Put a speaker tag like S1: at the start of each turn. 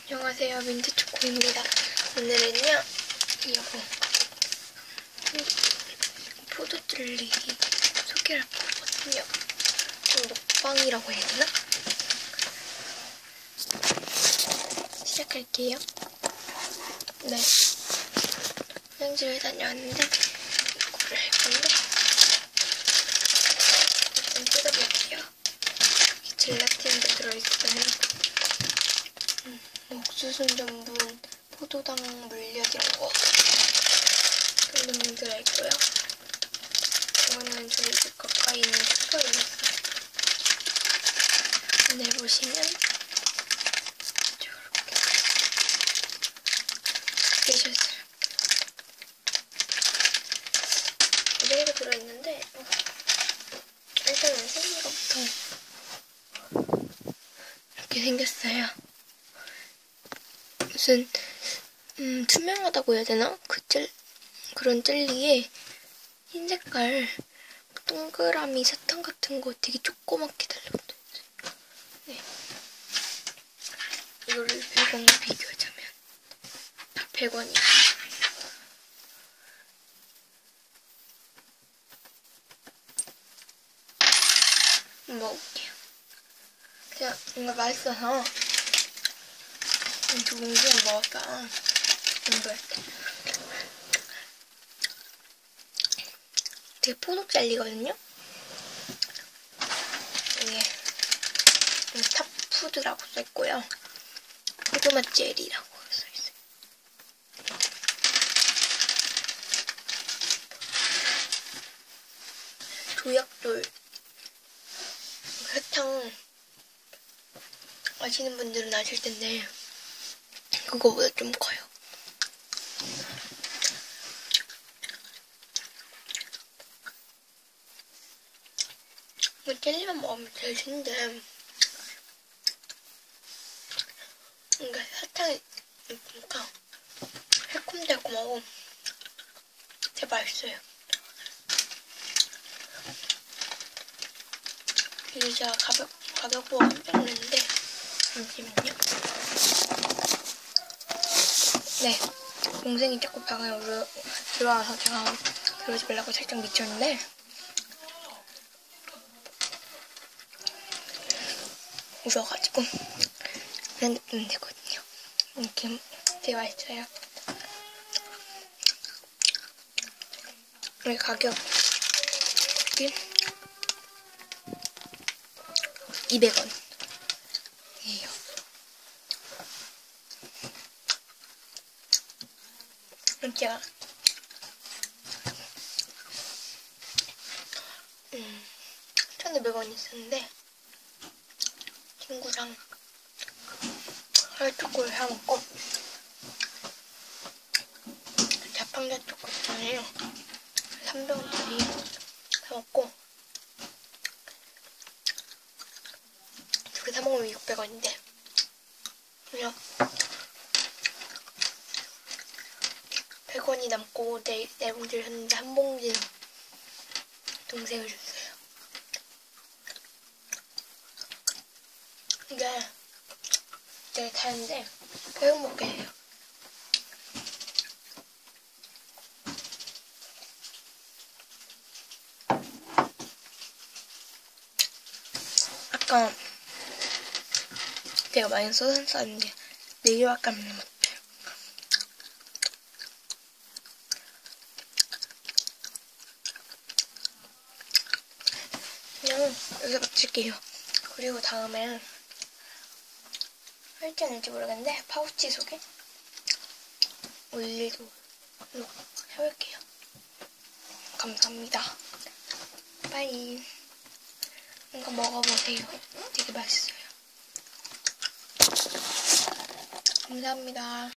S1: 안녕하세요, 민트초코입니다. 오늘은요, 이거 포도 젤리 소개할 거거든요. 먹방이라고 해야 되나? 시작할게요. 네, 화장실에 다녀왔는데 이거를 할 건데 좀 뜯어볼게요. 여기 젤라틴도 들어있어요. 옥수수 전분, 포도당 물엿 이런 거 정도는 들어있고요. 이거는 저희 집 가까이 있는 슈퍼에서 안에 보시면 이렇게 스페셜 이 정도 들어있는데 일단은 생긴 것부터 이렇게 생겼어요. 무슨 투명하다고 해야 되나? 그런 젤리에 흰 색깔 동그라미 사탕 같은 거 되게 조그맣게 달라붙어 있어요. 네. 이거를 100원과 비교하자면 다 100원이에요. 먹을게요. 그냥 뭔가 맛있어서 두 공기만 먹을까 공부할게. 되게 포도 젤리거든요. 이게 탑푸드라고 써있고요. 포도맛 젤리라고 써있어요. 조약돌 사탕 아시는 분들은 아실 텐데 그거보다 좀 커요. 이거 젤리만 먹으면 제일 신데 뭔가 사탕이 있으니까 새콤달콤하고 되게 맛있어요. 이게 제가 가격 보고 깜짝 놀랐는데 잠시만요. 네, 동생이 자꾸 방에 들어와서 제가 들어오지 말라고 살짝 미쳤는데 울어가지고 그냥 냅두면 되거든요. 이렇게 되게 맛있어요. 이 가격이 200원 이에요. 제가 1,500원 있었는데 친구랑 헐초코를 사먹고 자판기 초코 있잖아요. 300원짜리 사먹고 두 개 사먹으면 600원인데 그냥 100원이 남고 네 봉지를 샀는데 한 봉지는 동생을 줬어요. 이게 되게 다른데 계속 먹게 돼요. 아까 되게 많이 쏟았었는데 내리막감 있는 것 같아요. 그냥 여기서 마칠게요. 그리고 다음엔 할지 안 할지 모르겠는데 파우치 속에 올리도 해볼게요. 감사합니다. 빠이. 이거 먹어보세요. 되게 맛있어요. 감사합니다.